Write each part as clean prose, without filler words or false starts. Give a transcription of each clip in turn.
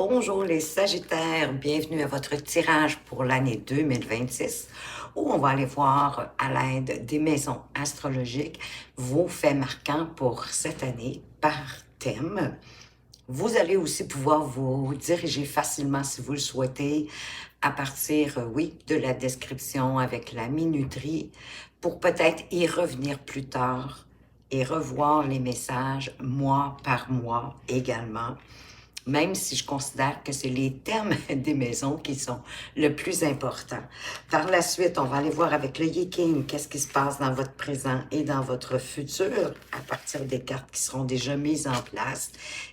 Bonjour les Sagittaires, bienvenue à votre tirage pour l'année 2026 où on va aller voir à l'aide des maisons astrologiques vos faits marquants pour cette année par thème. Vous allez aussi pouvoir vous diriger facilement si vous le souhaitez à partir, oui, de la description avec la minuterie pour peut-être y revenir plus tard et revoir les messages mois par mois également. Même si je considère que c'est les thèmes des maisons qui sont le plus importants. Par la suite, on va aller voir avec le Yi-King qu'est-ce qui se passe dans votre présent et dans votre futur à partir des cartes qui seront déjà mises en place.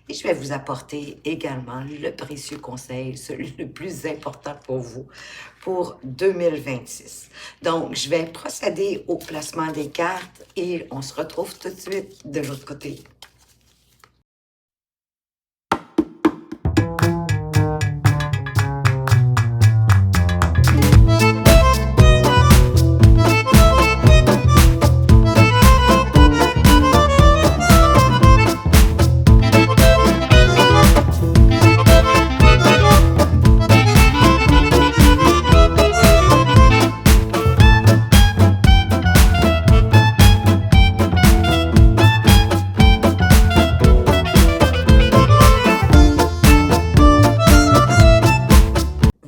Et je vais vous apporter également le précieux conseil, celui le plus important pour vous pour 2026. Donc, je vais procéder au placement des cartes et on se retrouve tout de suite de l'autre côté.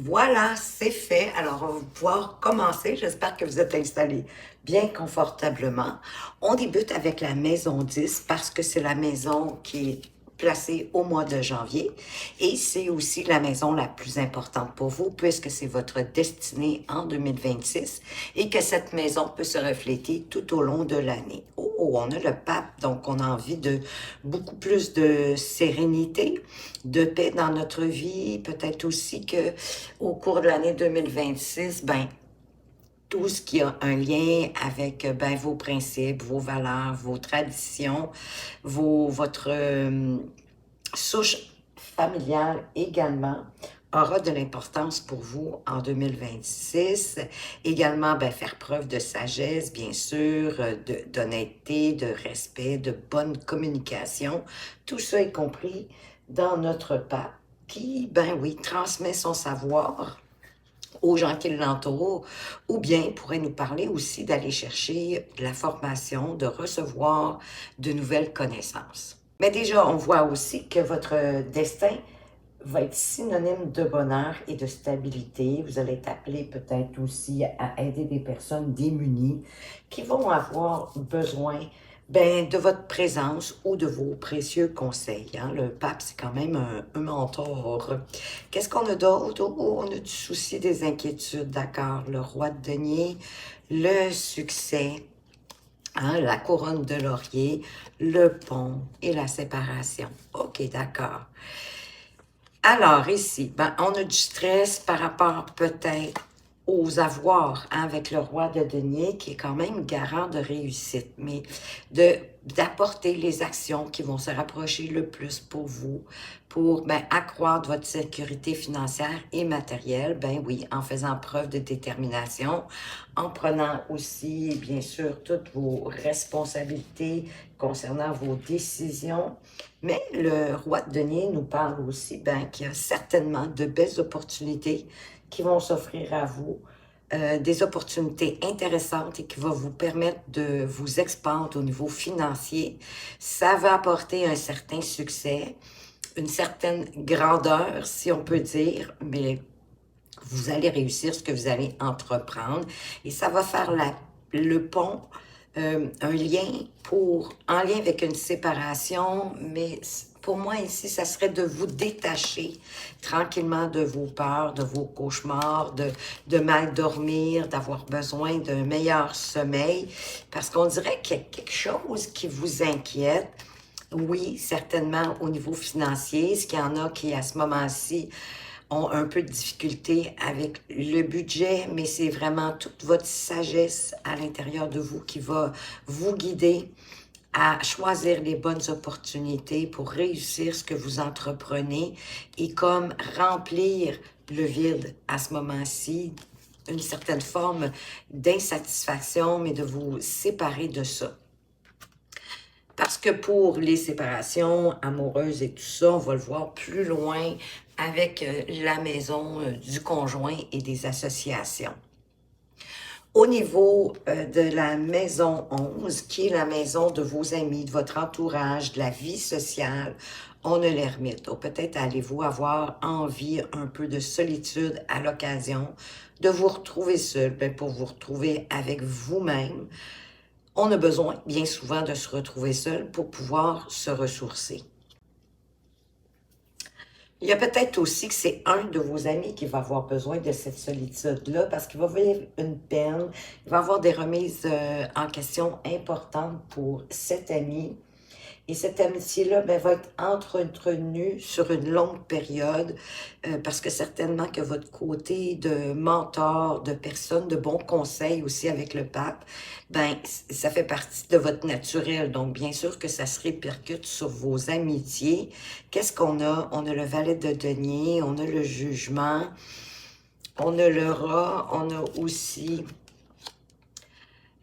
Voilà, c'est fait. Alors, on va pouvoir commencer. J'espère que vous êtes installés bien confortablement. On débute avec la maison 10 parce que c'est la maison qui est placée au mois de janvier et c'est aussi la maison la plus importante pour vous puisque c'est votre destinée en 2026 et que cette maison peut se refléter tout au long de l'année. Oh, on a le pape, donc on a envie de beaucoup plus de sérénité, de paix dans notre vie, peut-être aussi que au cours de l'année 2026, tout ce qui a un lien avec vos principes, vos valeurs, vos traditions, votre souche familiale également aura de l'importance pour vous en 2026. Également, faire preuve de sagesse, bien sûr, d'honnêteté, de respect, de bonne communication. Tout ça est compris dans notre pape qui, transmet son savoir aux gens qui l'entourent, ou bien pourrait nous parler aussi d'aller chercher de la formation, de recevoir de nouvelles connaissances. Mais déjà, on voit aussi que votre destin va être synonyme de bonheur et de stabilité. Vous allez être appelé peut-être aussi à aider des personnes démunies qui vont avoir besoin de votre présence ou de vos précieux conseils. Hein? Le pape, c'est quand même un mentor. Qu'est-ce qu'on a d'autre? Oh, on a du souci, des inquiétudes, d'accord. Le roi de denier, le succès, hein? La couronne de laurier, le pont et la séparation. OK, d'accord. Alors ici, on a du stress par rapport peut-être aux avoirs, hein, avec le roi de denier qui est quand même garant de réussite, mais d'apporter les actions qui vont se rapprocher le plus pour vous, pour accroître votre sécurité financière et matérielle, oui, en faisant preuve de détermination, en prenant aussi, bien sûr, toutes vos responsabilités concernant vos décisions. Mais le roi de denier nous parle aussi qu'il y a certainement de belles opportunités qui vont s'offrir à vous, des opportunités intéressantes et qui vont vous permettre de vous expandre au niveau financier. Ça va apporter un certain succès, une certaine grandeur, si on peut dire, mais vous allez réussir ce que vous allez entreprendre et ça va faire le pont, un lien en lien avec une séparation, mais pour moi ici, ça serait de vous détacher tranquillement de vos peurs, de vos cauchemars, de mal dormir, d'avoir besoin d'un meilleur sommeil, parce qu'on dirait qu'il y a quelque chose qui vous inquiète. Oui, certainement au niveau financier, ce qu'il y en a qui, à ce moment-ci, ont un peu de difficulté avec le budget, mais c'est vraiment toute votre sagesse à l'intérieur de vous qui va vous guider à choisir les bonnes opportunités pour réussir ce que vous entreprenez et comme remplir le vide à ce moment-ci, une certaine forme d'insatisfaction, mais de vous séparer de ça. Parce que pour les séparations amoureuses et tout ça, on va le voir plus loin, avec la maison du conjoint et des associations. Au niveau de la maison 11, qui est la maison de vos amis, de votre entourage, de la vie sociale, on a l'ermite. Ou peut-être allez-vous avoir envie un peu de solitude à l'occasion de vous retrouver seul, pour vous retrouver avec vous-même. On a besoin bien souvent de se retrouver seul pour pouvoir se ressourcer. Il y a peut-être aussi que c'est un de vos amis qui va avoir besoin de cette solitude-là parce qu'il va vivre une peine, il va avoir des remises en question importantes pour cet ami. Et cette amitié-là va être entretenue sur une longue période parce que certainement que votre côté de mentor, de personne, de bons conseils aussi avec le pape, ça fait partie de votre naturel. Donc, bien sûr que ça se répercute sur vos amitiés. Qu'est-ce qu'on a? On a le valet de denier, on a le jugement, on a le rat, on a aussi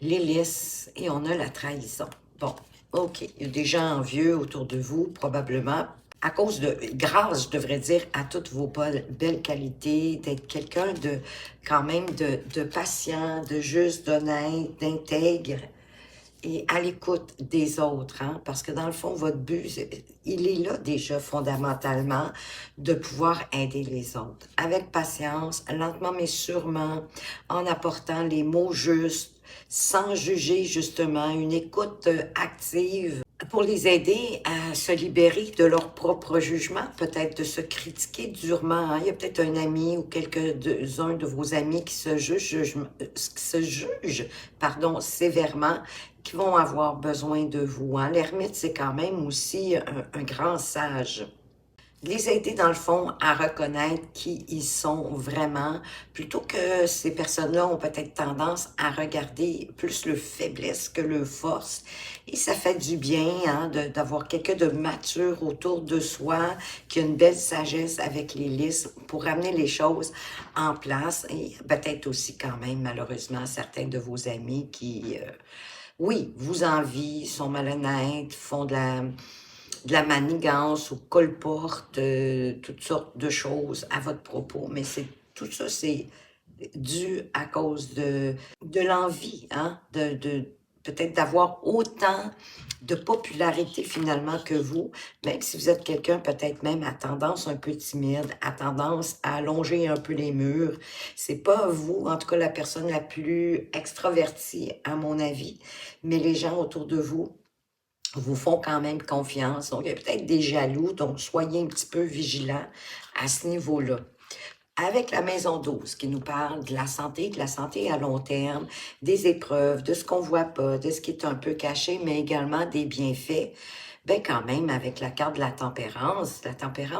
l'hélice et on a la trahison. Bon, OK. Il y a des gens envieux autour de vous, probablement, à cause de, grâce, je devrais dire, à toutes vos belles qualités, d'être quelqu'un de, quand même, de patient, de juste, d'honnête, d'intègre et à l'écoute des autres, hein, parce que dans le fond, votre but, il est là déjà fondamentalement, de pouvoir aider les autres. Avec patience, lentement mais sûrement, en apportant les mots justes, sans juger justement, une écoute active pour les aider à se libérer de leur propre jugement, peut-être de se critiquer durement, hein. Il y a peut-être un ami ou quelques-uns de vos amis qui se jugent, pardon, sévèrement, qui vont avoir besoin de vous, hein. L'ermite, c'est quand même aussi un grand sage. Les aider, dans le fond, à reconnaître qui ils sont vraiment, plutôt que ces personnes-là ont peut-être tendance à regarder plus le faiblesse que le force. Et ça fait du bien, hein, d'avoir quelqu'un de mature autour de soi, qui a une belle sagesse avec les listes pour ramener les choses en place. Et peut-être aussi quand même, malheureusement, certains de vos amis qui, oui, vous envient, sont malhonnêtes, font de la manigance ou colportent toutes sortes de choses à votre propos. Mais tout ça, c'est dû à cause de l'envie, hein, peut-être d'avoir autant de popularité finalement que vous, même si vous êtes quelqu'un peut-être même à tendance un peu timide, à tendance à allonger un peu les murs. C'est pas vous, en tout cas la personne la plus extravertie à mon avis, mais les gens autour de vous font quand même confiance. Donc, il y a peut-être des jaloux, donc soyez un petit peu vigilants à ce niveau-là. Avec la maison 12 qui nous parle de la santé à long terme, des épreuves, de ce qu'on voit pas, de ce qui est un peu caché, mais également des bienfaits. Ben quand même, avec la carte de la tempérance,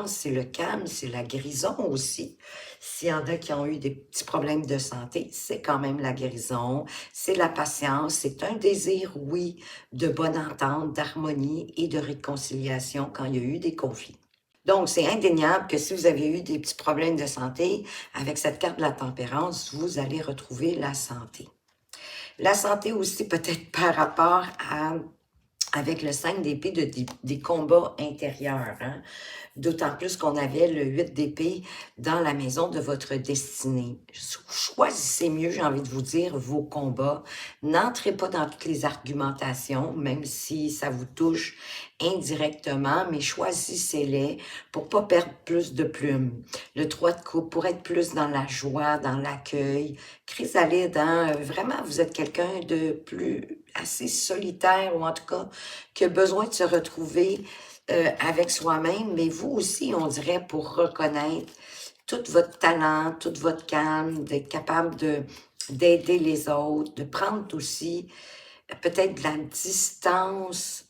c'est le calme, c'est la guérison aussi. S'il y en a qui ont eu des petits problèmes de santé, c'est quand même la guérison, c'est la patience, c'est un désir, oui, de bonne entente, d'harmonie et de réconciliation quand il y a eu des conflits. Donc, c'est indéniable que si vous avez eu des petits problèmes de santé, avec cette carte de la tempérance, vous allez retrouver la santé. La santé aussi peut-être par rapport à avec le 5 d'épée des combats intérieurs, hein? D'autant plus qu'on avait le 8 d'épée dans la maison de votre destinée. Choisissez mieux, j'ai envie de vous dire, vos combats. N'entrez pas dans toutes les argumentations, même si ça vous touche indirectement, mais choisissez-les pour pas perdre plus de plumes. Le 3 de coupe pour être plus dans la joie, dans l'accueil. Chrysalide, hein? Vraiment, vous êtes quelqu'un de plus assez solitaire, ou en tout cas, qui a besoin de se retrouver avec soi-même, mais vous aussi, on dirait, pour reconnaître tout votre talent, tout votre calme, d'être capable d'aider les autres, de prendre aussi peut-être de la distance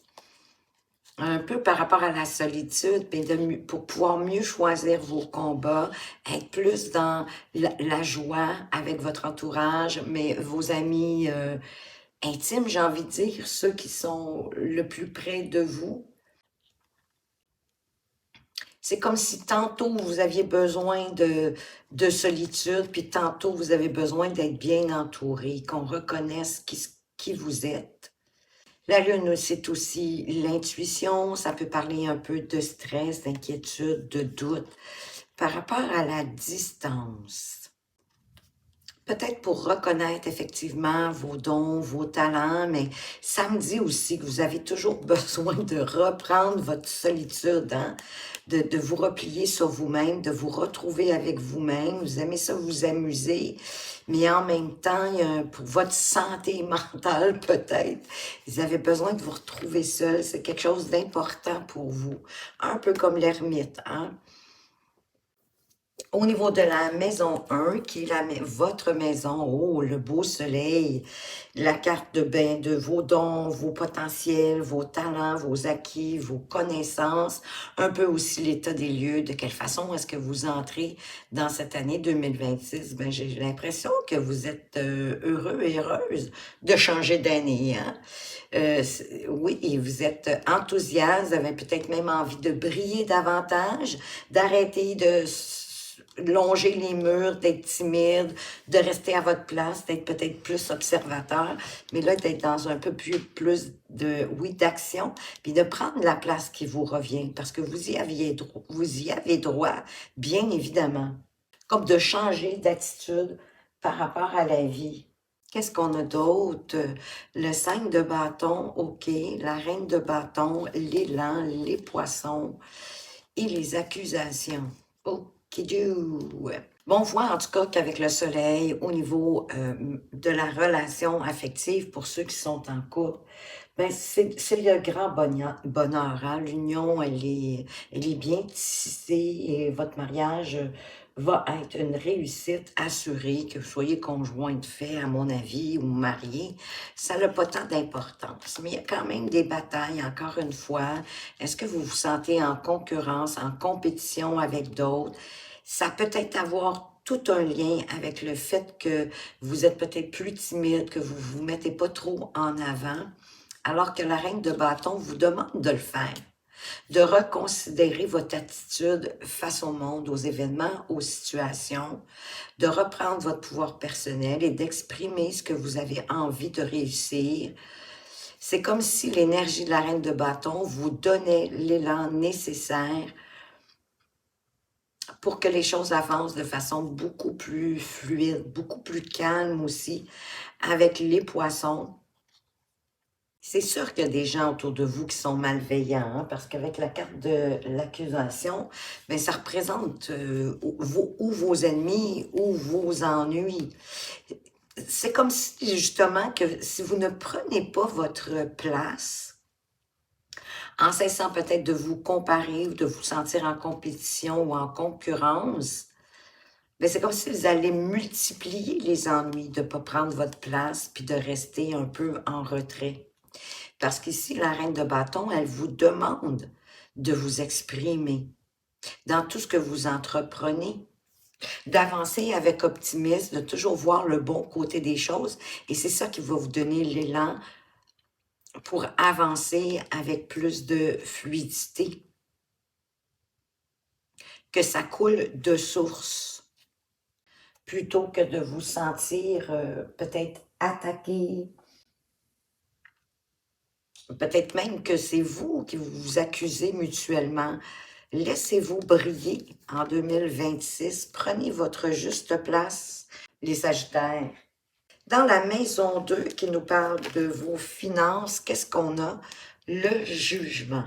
un peu par rapport à la solitude, mais pour pouvoir mieux choisir vos combats, être plus dans la joie avec votre entourage, mais vos amis intimes, j'ai envie de dire, ceux qui sont le plus près de vous. C'est comme si tantôt vous aviez besoin de solitude, puis tantôt vous avez besoin d'être bien entouré, qu'on reconnaisse qui vous êtes. La lune, c'est aussi l'intuition, ça peut parler un peu de stress, d'inquiétude, de doute. Par rapport à la distance, peut-être pour reconnaître effectivement vos dons, vos talents, mais ça me dit aussi que vous avez toujours besoin de reprendre votre solitude, hein? De vous replier sur vous-même, de vous retrouver avec vous-même. Vous aimez ça vous amuser, mais en même temps, pour votre santé mentale peut-être, vous avez besoin de vous retrouver seul. C'est quelque chose d'important pour vous. Un peu comme l'ermite, hein? Au niveau de la maison 1, qui est votre maison, oh, le beau soleil, la carte de vos dons, vos potentiels, vos talents, vos acquis, vos connaissances, un peu aussi l'état des lieux, de quelle façon est-ce que vous entrez dans cette année 2026. Ben, j'ai l'impression que vous êtes heureux et heureuse de changer d'année, hein? Oui, et vous êtes enthousiaste, vous avez peut-être même envie de briller davantage, d'arrêter de longer les murs, d'être timide, de rester à votre place, d'être peut-être plus observateur, mais là, d'être dans un peu plus de, oui, d'action, puis de prendre la place qui vous revient, parce que vous y avez droit, bien évidemment. Comme de changer d'attitude par rapport à la vie. Qu'est-ce qu'on a d'autre? Le 5 de bâton, OK. La reine de bâton, l'élan, les poissons et les accusations. OK-do. Bon, on voit en tout cas qu'avec le soleil, au niveau de la relation affective, pour ceux qui sont en couple, ben c'est le grand bonheur, hein? L'union, elle est bien tissée et votre mariage va être une réussite assurée, que vous soyez conjoint de fait, à mon avis, ou marié. Ça n'a pas tant d'importance, mais il y a quand même des batailles, encore une fois. Est-ce que vous vous sentez en concurrence, en compétition avec d'autres? Ça peut être avoir tout un lien avec le fait que vous êtes peut-être plus timide, que vous ne vous mettez pas trop en avant, alors que la reine de bâton vous demande de le faire, de reconsidérer votre attitude face au monde, aux événements, aux situations, de reprendre votre pouvoir personnel et d'exprimer ce que vous avez envie de réussir. C'est comme si l'énergie de la reine de bâton vous donnait l'élan nécessaire pour que les choses avancent de façon beaucoup plus fluide, beaucoup plus calme aussi, avec les poissons. C'est sûr qu'il y a des gens autour de vous qui sont malveillants, hein, parce qu'avec la carte de l'accusation, ben, ça représente ou vos ennemis ou vos ennuis. C'est comme si, justement, que si vous ne prenez pas votre place, en cessant peut-être de vous comparer ou de vous sentir en compétition ou en concurrence, ben, c'est comme si vous allez multiplier les ennuis de ne pas prendre votre place puis de rester un peu en retrait. Parce qu'ici, la reine de bâton, elle vous demande de vous exprimer dans tout ce que vous entreprenez, d'avancer avec optimisme, de toujours voir le bon côté des choses. Et c'est ça qui va vous donner l'élan pour avancer avec plus de fluidité, que ça coule de source, plutôt que de vous sentir peut-être attaqué. Peut-être même que c'est vous qui vous accusez mutuellement. Laissez-vous briller en 2026. Prenez votre juste place, les Sagittaires. Dans la maison 2 qui nous parle de vos finances, qu'est-ce qu'on a? Le jugement.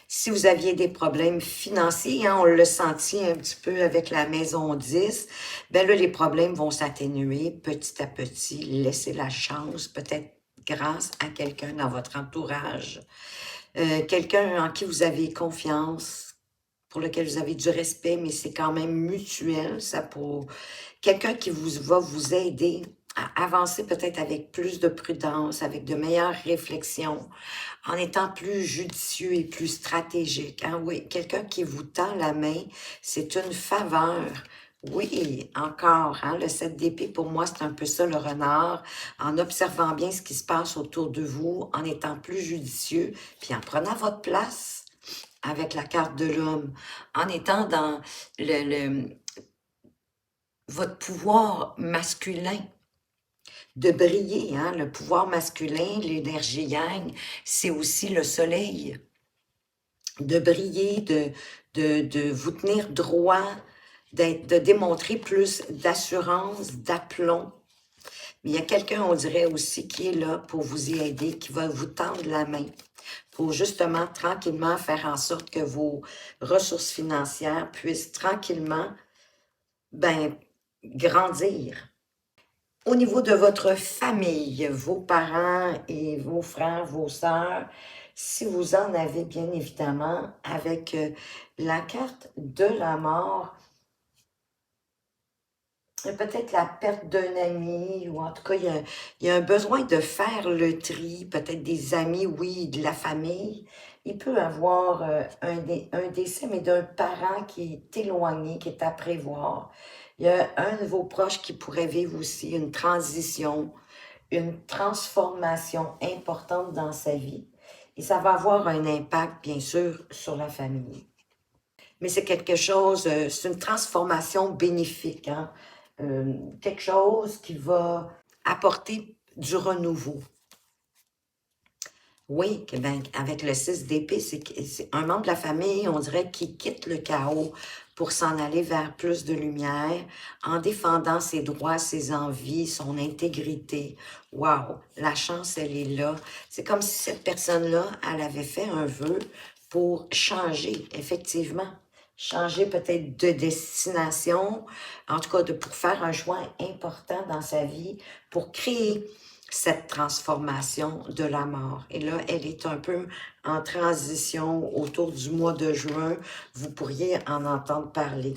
Si vous aviez des problèmes financiers, hein, on l'a senti un petit peu avec la maison 10, ben là, les problèmes vont s'atténuer petit à petit. Laissez la chance, peut-être grâce à quelqu'un dans votre entourage, quelqu'un en qui vous avez confiance, pour lequel vous avez du respect, mais c'est quand même mutuel, ça pour quelqu'un qui va vous aider à avancer peut-être avec plus de prudence, avec de meilleures réflexions, en étant plus judicieux et plus stratégique. Hein? Oui, quelqu'un qui vous tend la main, c'est une faveur. Oui, encore, hein, le 7 d'épée, pour moi, c'est un peu ça, le renard, en observant bien ce qui se passe autour de vous, en étant plus judicieux, puis en prenant votre place avec la carte de l'homme, en étant dans votre pouvoir masculin, de briller, hein, le pouvoir masculin, l'énergie yang, c'est aussi le soleil. de briller, de vous tenir droit, de démontrer plus d'assurance, d'aplomb. Mais il y a quelqu'un, on dirait aussi, qui est là pour vous y aider, qui va vous tendre la main pour justement tranquillement faire en sorte que vos ressources financières puissent tranquillement ben, grandir. Au niveau de votre famille, vos parents et vos frères, vos sœurs, si vous en avez bien évidemment, avec la carte de la mort, peut-être la perte d'un ami, ou en tout cas, il y a un besoin de faire le tri, peut-être des amis, oui, de la famille. Il peut avoir un décès, mais d'un parent qui est éloigné, qui est à prévoir. Il y a un de vos proches qui pourrait vivre aussi une transition, une transformation importante dans sa vie. Et ça va avoir un impact, bien sûr, sur la famille. Mais c'est quelque chose, c'est une transformation bénéfique, hein? Quelque chose qui va apporter du renouveau. Oui, que ben, avec le 6 d'épée, c'est un membre de la famille, on dirait, qui quitte le chaos pour s'en aller vers plus de lumière, en défendant ses droits, ses envies, son intégrité. Wow, la chance, elle est là. C'est comme si cette personne-là, elle avait fait un vœu pour changer, effectivement. Changer peut-être de destination, en tout cas pour faire un choix important dans sa vie, pour créer cette transformation de la mort. Et là, elle est un peu en transition autour du mois de juin. Vous pourriez en entendre parler.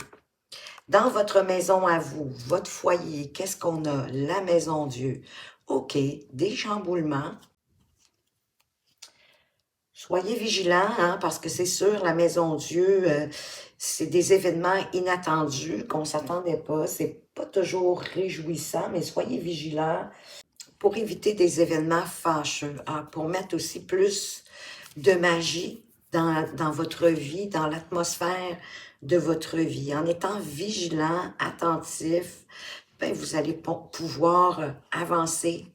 Dans votre maison à vous, votre foyer, qu'est-ce qu'on a? La maison Dieu. OK, des chamboulements. Soyez vigilants, hein, parce que c'est sûr, la maison Dieu, c'est des événements inattendus qu'on ne s'attendait pas. C'est pas toujours réjouissant, mais soyez vigilants pour éviter des événements fâcheux, hein, pour mettre aussi plus de magie dans votre vie, dans l'atmosphère de votre vie. En étant vigilant, attentif, ben, vous allez pouvoir avancer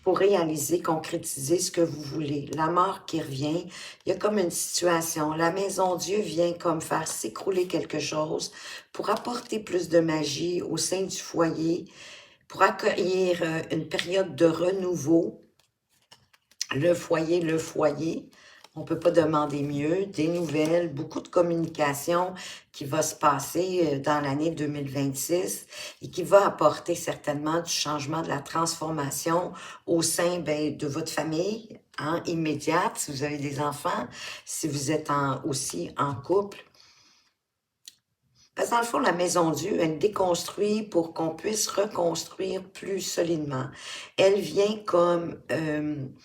pour réaliser, concrétiser ce que vous voulez. La mort qui revient, il y a comme une situation. La maison Dieu vient comme faire s'écrouler quelque chose pour apporter plus de magie au sein du foyer, pour accueillir une période de renouveau, le foyer, on ne peut pas demander mieux, des nouvelles, beaucoup de communication qui va se passer dans l'année 2026 et qui va apporter certainement du changement, de la transformation au sein ben, de votre famille, hein, immédiate, si vous avez des enfants, si vous êtes aussi en couple. Parce que dans le fond, la maison Dieu, elle déconstruit pour qu'on puisse reconstruire plus solidement. Elle vient comme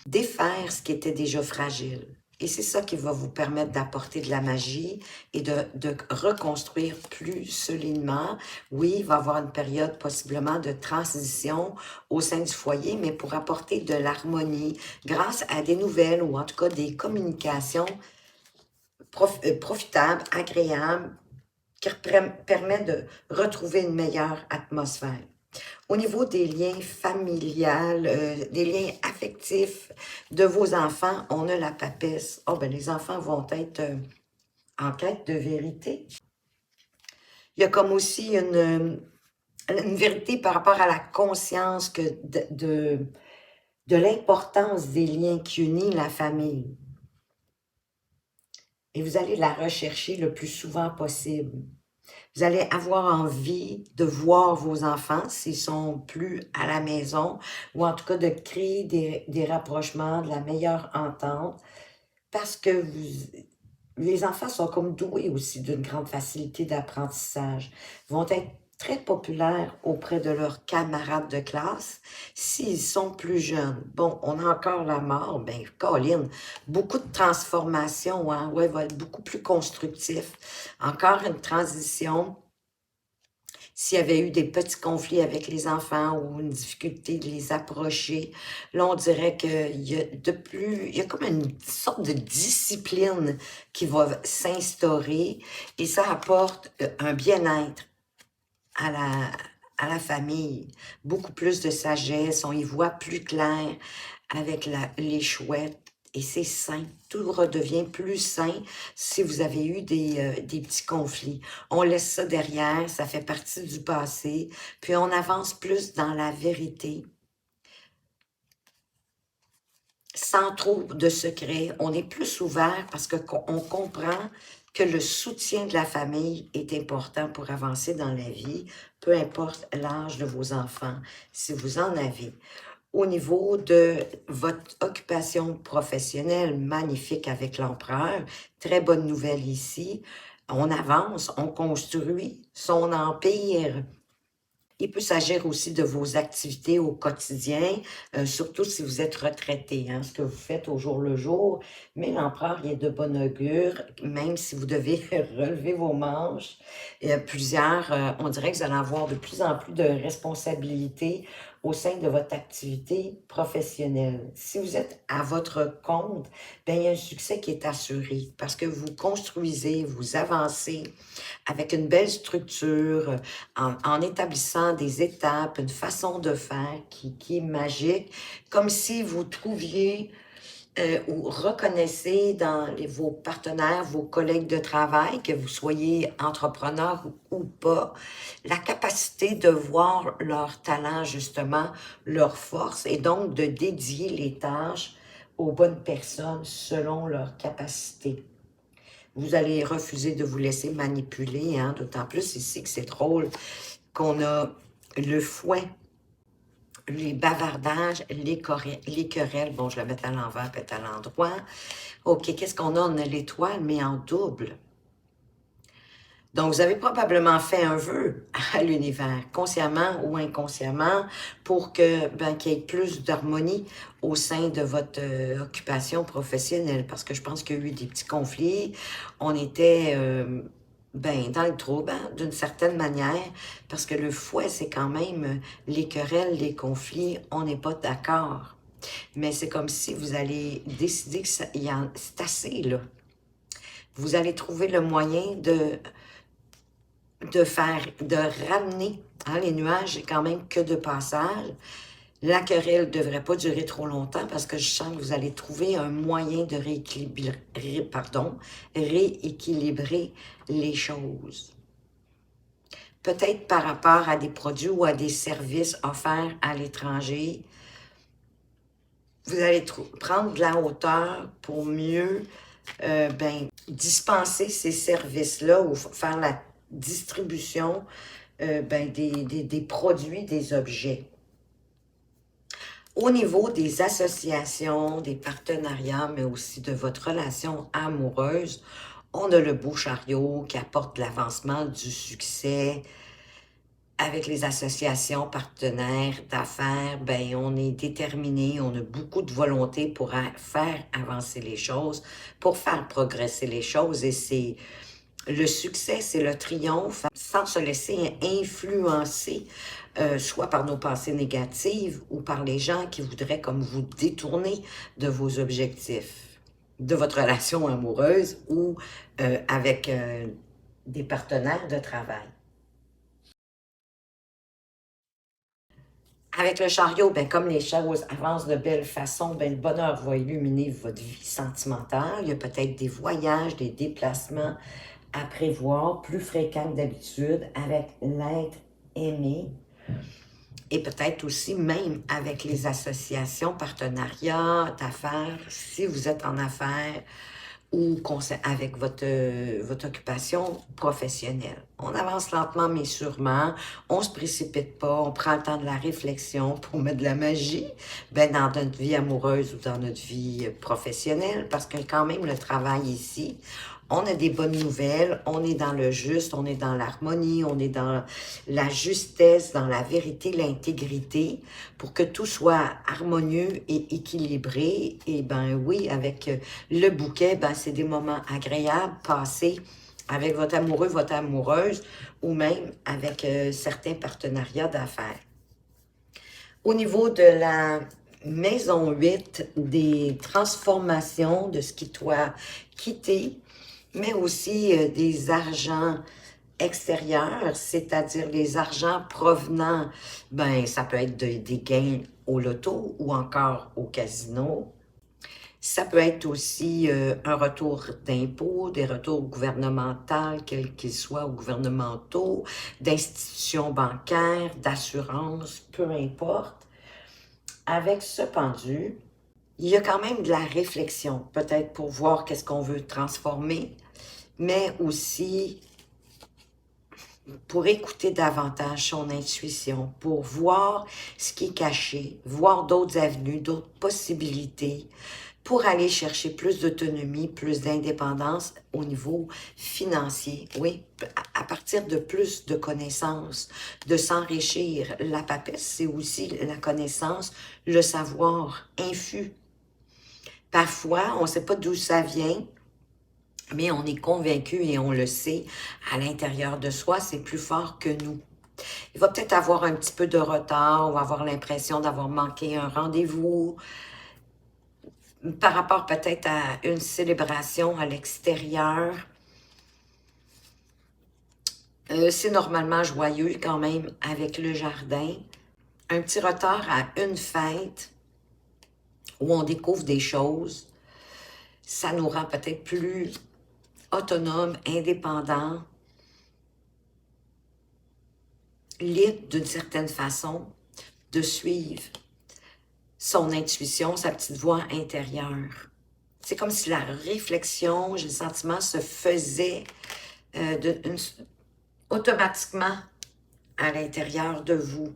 défaire ce qui était déjà fragile. Et c'est ça qui va vous permettre d'apporter de la magie et de reconstruire plus solidement. Oui, il va y avoir une période possiblement de transition au sein du foyer, mais pour apporter de l'harmonie grâce à des nouvelles ou en tout cas des communications profitables, agréables, qui permet de retrouver une meilleure atmosphère. Au niveau des liens familiales, des liens affectifs de vos enfants, on a la papesse. Oh, ben les enfants vont être en quête de vérité. Il y a comme aussi une vérité par rapport à la conscience que de l'importance des liens qui unissent la famille. Et vous allez la rechercher le plus souvent possible. Vous allez avoir envie de voir vos enfants s'ils sont plus à la maison ou en tout cas de créer des rapprochements, de la meilleure entente parce que les enfants sont comme doués aussi d'une grande facilité d'apprentissage. Ils vont être très populaires auprès de leurs camarades de classe s'ils sont plus jeunes. Bon, on a encore la mort, ben Colin, beaucoup de transformations, hein, ouais, va être beaucoup plus constructif. Encore une transition. S'il y avait eu des petits conflits avec les enfants ou une difficulté de les approcher, là, on dirait qu'il y a il y a comme une sorte de discipline qui va s'instaurer et ça apporte un bien-être à à la famille. Beaucoup plus de sagesse, on y voit plus clair avec les chouettes. Et c'est sain. Tout redevient plus sain si vous avez eu des petits conflits. On laisse ça derrière, ça fait partie du passé, puis on avance plus dans la vérité, sans trop de secrets. On est plus ouvert parce qu'on comprend que le soutien de la famille est important pour avancer dans la vie, peu importe l'âge de vos enfants, si vous en avez. Au niveau de votre occupation professionnelle, magnifique avec l'empereur, très bonne nouvelle ici. On avance, on construit son empire. Il peut s'agir aussi de vos activités au quotidien, surtout si vous êtes retraité, hein, ce que vous faites au jour le jour. Mais l'empereur il est de bon augure, même si vous devez relever vos manches. On dirait que vous allez avoir de plus en plus de responsabilités au sein de votre activité professionnelle. Si vous êtes à votre compte, ben, il y a un succès qui est assuré parce que vous construisez, vous avancez avec une belle structure, en établissant des étapes, une façon de faire qui est magique, comme si vous trouviez ou reconnaissez dans vos partenaires, vos collègues de travail, que vous soyez entrepreneur ou pas, la capacité de voir leur talent, justement, leur force, et donc de dédier les tâches aux bonnes personnes selon leur capacité. Vous allez refuser de vous laisser manipuler, hein, d'autant plus ici que c'est drôle qu'on a le fouet, les bavardages, les querelles. Bon, je vais mettre à l'envers, peut-être à l'endroit. OK, qu'est-ce qu'on a? On a l'étoile, mais en double. Donc, vous avez probablement fait un vœu à l'univers, consciemment ou inconsciemment, pour que qu'il y ait plus d'harmonie au sein de votre occupation professionnelle. Parce que je pense qu'il y a eu des petits conflits. On était dans le trouble, hein, d'une certaine manière, parce que le fouet, c'est quand même les querelles, les conflits, on n'est pas d'accord. Mais c'est comme si vous allez décider que c'est assez, là. Vous allez trouver le moyen de ramener, hein, les nuages, c'est quand même que de passage. La querelle ne devrait pas durer trop longtemps parce que je sens que vous allez trouver un moyen de rééquilibrer les choses. Peut-être par rapport à des produits ou à des services offerts à l'étranger. Vous allez prendre de la hauteur pour mieux dispenser ces services-là ou faire la distribution des produits, des objets. Au niveau des associations, des partenariats, mais aussi de votre relation amoureuse, on a le beau chariot qui apporte de l'avancement, du succès. Avec les associations partenaires d'affaires, on est déterminé, on a beaucoup de volonté pour faire avancer les choses, pour faire progresser les choses. Et c'est le succès, c'est le triomphe, sans se laisser influencer, soit par nos pensées négatives ou par les gens qui voudraient comme vous détourner de vos objectifs, de votre relation amoureuse ou avec des partenaires de travail. Avec le chariot, comme les choses avancent de belle façon, le bonheur va illuminer votre vie sentimentale. Il y a peut-être des voyages, des déplacements à prévoir, plus fréquents que d'habitude, avec l'être aimé. Et peut-être aussi même avec les associations, partenariats d'affaires, si vous êtes en affaires ou avec votre occupation professionnelle. On avance lentement mais sûrement, on se précipite pas, on prend le temps de la réflexion pour mettre de la magie dans notre vie amoureuse ou dans notre vie professionnelle, parce que quand même le travail ici, on a des bonnes nouvelles, on est dans le juste, on est dans l'harmonie, on est dans la justesse, dans la vérité, l'intégrité, pour que tout soit harmonieux et équilibré. Et oui, avec le bouquet, c'est des moments agréables passés avec votre amoureux, votre amoureuse, ou même avec certains partenariats d'affaires. Au niveau de la maison 8, des transformations, de ce qui doit quitter, mais aussi des argents extérieurs, c'est-à-dire les argents provenant, ça peut être des gains au loto ou encore au casino. Ça peut être aussi un retour d'impôts, des retours gouvernementaux, quels qu'ils soient, ou gouvernementaux, d'institutions bancaires, d'assurances, peu importe. Avec ce pendu, il y a quand même de la réflexion, peut-être pour voir qu'est-ce qu'on veut transformer, mais aussi pour écouter davantage son intuition, pour voir ce qui est caché, voir d'autres avenues, d'autres possibilités, pour aller chercher plus d'autonomie, plus d'indépendance au niveau financier. Oui, à partir de plus de connaissances, de s'enrichir. La papesse, c'est aussi la connaissance, le savoir infus. Parfois, on ne sait pas d'où ça vient, mais on est convaincu et on le sait à l'intérieur de soi, c'est plus fort que nous. Il va peut-être avoir un petit peu de retard, on va avoir l'impression d'avoir manqué un rendez-vous, par rapport peut-être à une célébration à l'extérieur. C'est normalement joyeux quand même avec le jardin. Un petit retard à une fête où on découvre des choses, ça nous rend peut-être plus autonomes, indépendants, libres d'une certaine façon de suivre son intuition, sa petite voix intérieure. C'est comme si la réflexion, j'ai le sentiment, se faisait automatiquement à l'intérieur de vous.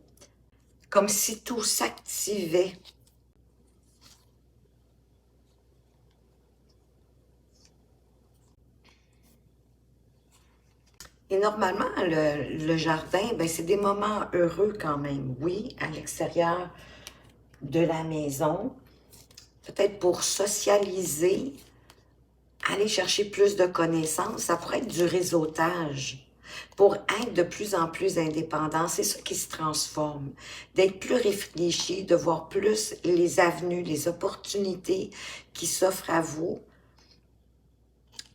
Comme si tout s'activait. Et normalement, le jardin, ben, c'est des moments heureux quand même. Oui, à l'extérieur de la maison. Peut-être pour socialiser, aller chercher plus de connaissances. Ça pourrait être du réseautage. Pour être de plus en plus indépendant, c'est ça qui se transforme. D'être plus réfléchi, de voir plus les avenues, les opportunités qui s'offrent à vous,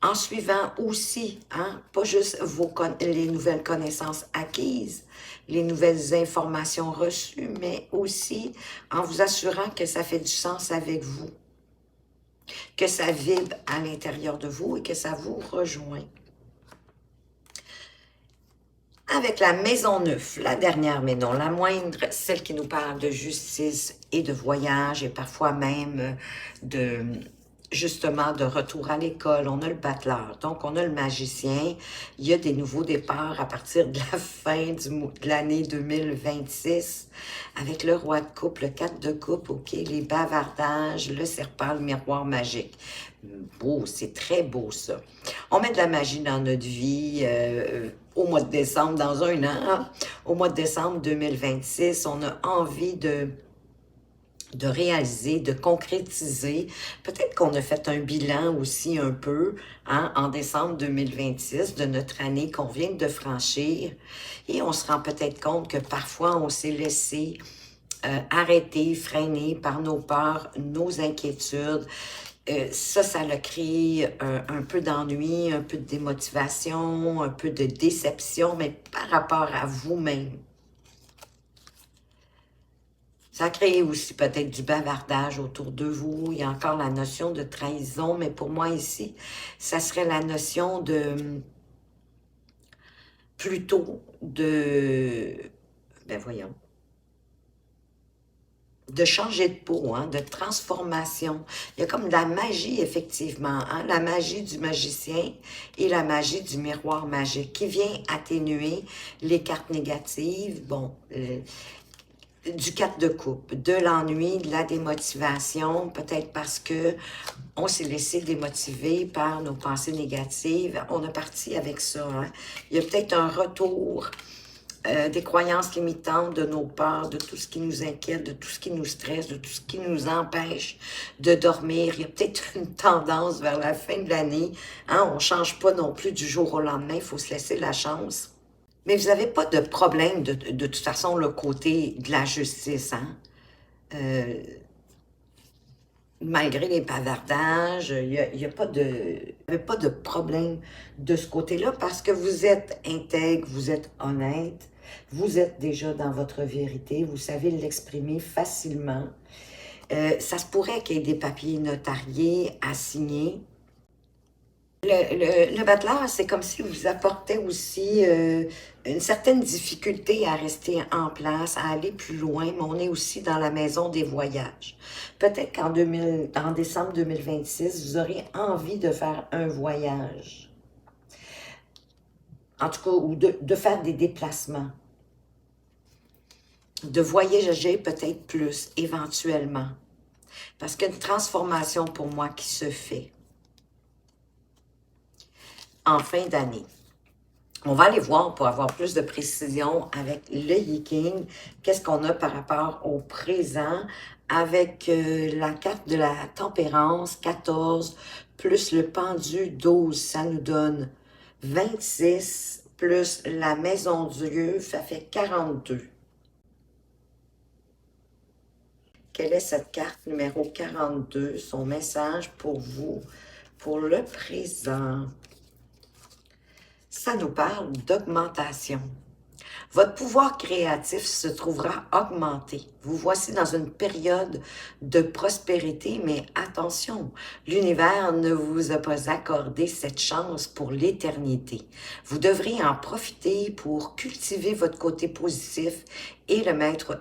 en suivant aussi, hein, pas juste les nouvelles connaissances acquises, les nouvelles informations reçues, mais aussi en vous assurant que ça fait du sens avec vous, que ça vibre à l'intérieur de vous et que ça vous rejoint. Avec la maison neuve, la dernière mais non la moindre, celle qui nous parle de justice et de voyage et parfois même de justement de retour à l'école. On a le battleur, donc on a le magicien. Il y a des nouveaux départs à partir de la fin de l'année 2026 avec le roi de coupe, le 4 de coupe, ok, les bavardages, le serpent, le miroir magique. Beau, c'est très beau ça. On met de la magie dans notre vie au mois de décembre, dans un an, hein. Au mois de décembre 2026, on a envie de réaliser, de concrétiser. Peut-être qu'on a fait un bilan aussi un peu hein, en décembre 2026 de notre année qu'on vient de franchir et on se rend peut-être compte que parfois on s'est laissé arrêter, freiner par nos peurs, nos inquiétudes. Ça l'a créé un peu d'ennui, un peu de démotivation, un peu de déception, mais par rapport à vous-même. Ça a créé aussi peut-être du bavardage autour de vous. Il y a encore la notion de trahison, mais pour moi ici, ça serait la notion de, plutôt de, ben voyons, de changer de peau, hein, de transformation. Il y a comme de la magie, effectivement, hein, la magie du magicien et la magie du miroir magique qui vient atténuer les cartes négatives, bon, du 4 de coupe, de l'ennui, de la démotivation, peut-être parce que on s'est laissé démotiver par nos pensées négatives. On est parti avec ça. Hein. Il y a peut-être un retour des croyances limitantes, de nos peurs, de tout ce qui nous inquiète, de tout ce qui nous stresse, de tout ce qui nous empêche de dormir. Il y a peut-être une tendance vers la fin de l'année. Hein, on ne change pas non plus du jour au lendemain. Il faut se laisser la chance. Mais vous n'avez pas de problème de toute façon, le côté de la justice, hein? Malgré les bavardages, il n'y a pas de problème de ce côté-là parce que vous êtes intègre, vous êtes honnête, vous êtes déjà dans votre vérité, vous savez l'exprimer facilement. Ça se pourrait qu'il y ait des papiers notariés à signer. Le bachelor, c'est comme si vous apportait aussi une certaine difficulté à rester en place, à aller plus loin, mais on est aussi dans la maison des voyages. Peut-être en décembre 2026, vous aurez envie de faire un voyage. En tout cas, ou de faire des déplacements. De voyager peut-être plus, éventuellement. Parce qu'il y a une transformation pour moi qui se fait en fin d'année. On va aller voir pour avoir plus de précision avec le Yi-King, qu'est-ce qu'on a par rapport au présent avec la carte de la tempérance, 14, plus le pendu, 12, ça nous donne 26, plus la maison Dieu, ça fait 42. Quelle est cette carte numéro 42, son message pour vous, pour le présent? Ça nous parle d'augmentation. Votre pouvoir créatif se trouvera augmenté. Vous voici dans une période de prospérité, mais attention, l'univers ne vous a pas accordé cette chance pour l'éternité. Vous devrez en profiter pour cultiver votre côté positif et le mettre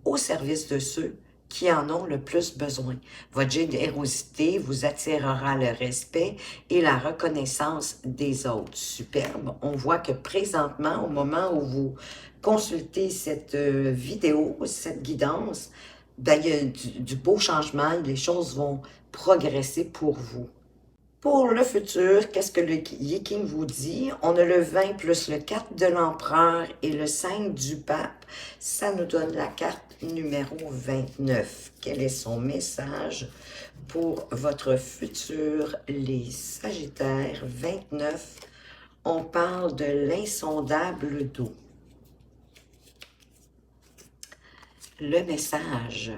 au service de ceux qui en ont le plus besoin. Votre générosité vous attirera le respect et la reconnaissance des autres. Superbe. On voit que présentement, au moment où vous consultez cette vidéo, cette guidance, ben, il y a du beau changement, les choses vont progresser pour vous. Pour le futur, qu'est-ce que le Yi-King vous dit? On a le 20 plus le 4 de l'empereur et le 5 du pape. Ça nous donne la carte numéro 29. Quel est son message pour votre futur, les Sagittaires? 29, on parle de l'insondable d'eau. Le message.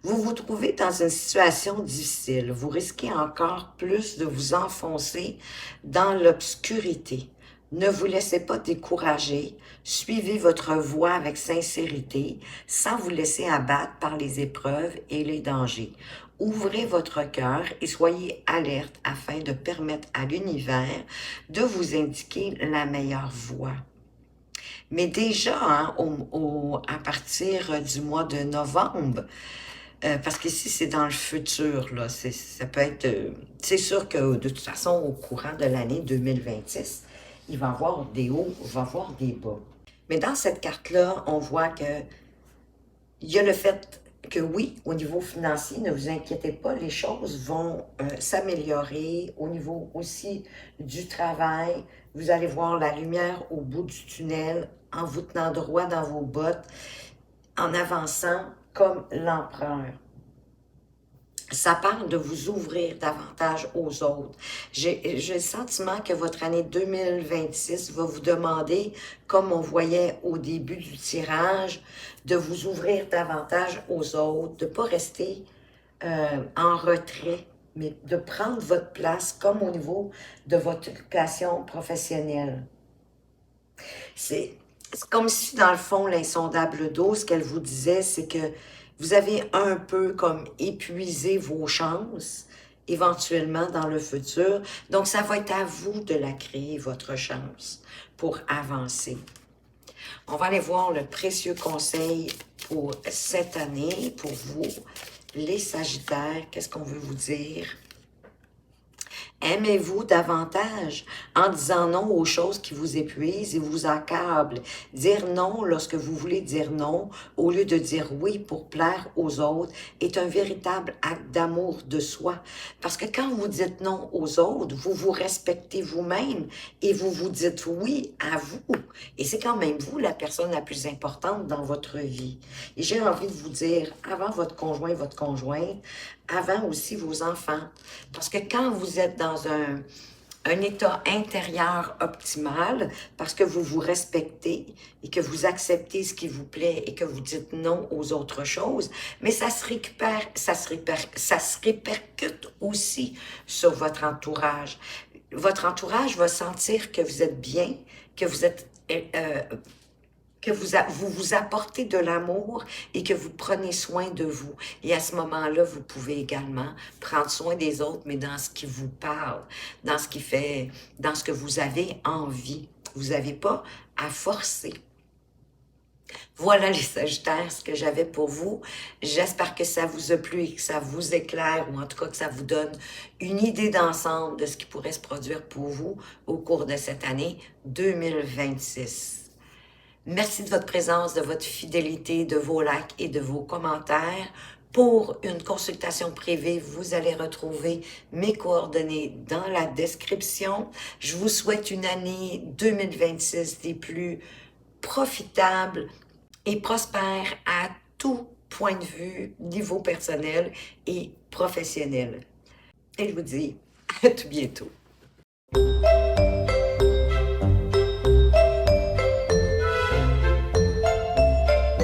Vous vous trouvez dans une situation difficile. Vous risquez encore plus de vous enfoncer dans l'obscurité. Ne vous laissez pas décourager. Suivez votre voie avec sincérité, sans vous laisser abattre par les épreuves et les dangers. Ouvrez votre cœur et soyez alerte afin de permettre à l'univers de vous indiquer la meilleure voie. Mais déjà, hein, à partir du mois de novembre, parce qu'ici, c'est dans le futur, là. Ça peut être... c'est sûr que, de toute façon, au courant de l'année 2026, il va y avoir des hauts, il va y avoir des bas. Mais dans cette carte-là, on voit que il y a le fait que oui, au niveau financier, ne vous inquiétez pas, les choses vont s'améliorer. Au niveau aussi du travail, vous allez voir la lumière au bout du tunnel en vous tenant droit dans vos bottes, en avançant comme l'empereur. Ça parle de vous ouvrir davantage aux autres. J'ai le sentiment que votre année 2026 va vous demander, comme on voyait au début du tirage, de vous ouvrir davantage aux autres, de ne pas rester en retrait, mais de prendre votre place comme au niveau de votre occupation professionnelle. C'est comme si, dans le fond, l'insondable d'eau, ce qu'elle vous disait, c'est que vous avez un peu comme épuisé vos chances, éventuellement dans le futur. Donc, ça va être à vous de la créer, votre chance, pour avancer. On va aller voir le précieux conseil pour cette année, pour vous, les Sagittaires. Qu'est-ce qu'on veut vous dire? Aimez-vous davantage en disant non aux choses qui vous épuisent et vous accablent. Dire non lorsque vous voulez dire non, au lieu de dire oui pour plaire aux autres, est un véritable acte d'amour de soi. Parce que quand vous dites non aux autres, vous vous respectez vous-même et vous vous dites oui à vous. Et c'est quand même vous la personne la plus importante dans votre vie. Et j'ai envie de vous dire, avant votre conjoint, votre conjointe, avant aussi vos enfants. Parce que quand vous êtes dans un état intérieur optimal, parce que vous vous respectez et que vous acceptez ce qui vous plaît et que vous dites non aux autres choses, mais ça se répercute aussi sur votre entourage. Votre entourage va sentir que vous êtes bien, que vous êtes que vous vous apportez de l'amour et que vous prenez soin de vous. Et à ce moment-là, vous pouvez également prendre soin des autres, mais dans ce qui vous parle, dans ce qui fait, dans ce que vous avez envie. Vous n'avez pas à forcer. Voilà les Sagittaires, ce que j'avais pour vous. J'espère que ça vous a plu et que ça vous éclaire, ou en tout cas que ça vous donne une idée d'ensemble de ce qui pourrait se produire pour vous au cours de cette année 2026. Merci de votre présence, de votre fidélité, de vos likes et de vos commentaires. Pour une consultation privée, vous allez retrouver mes coordonnées dans la description. Je vous souhaite une année 2026 des plus profitables et prospères à tout point de vue, niveau personnel et professionnel. Et je vous dis à tout bientôt.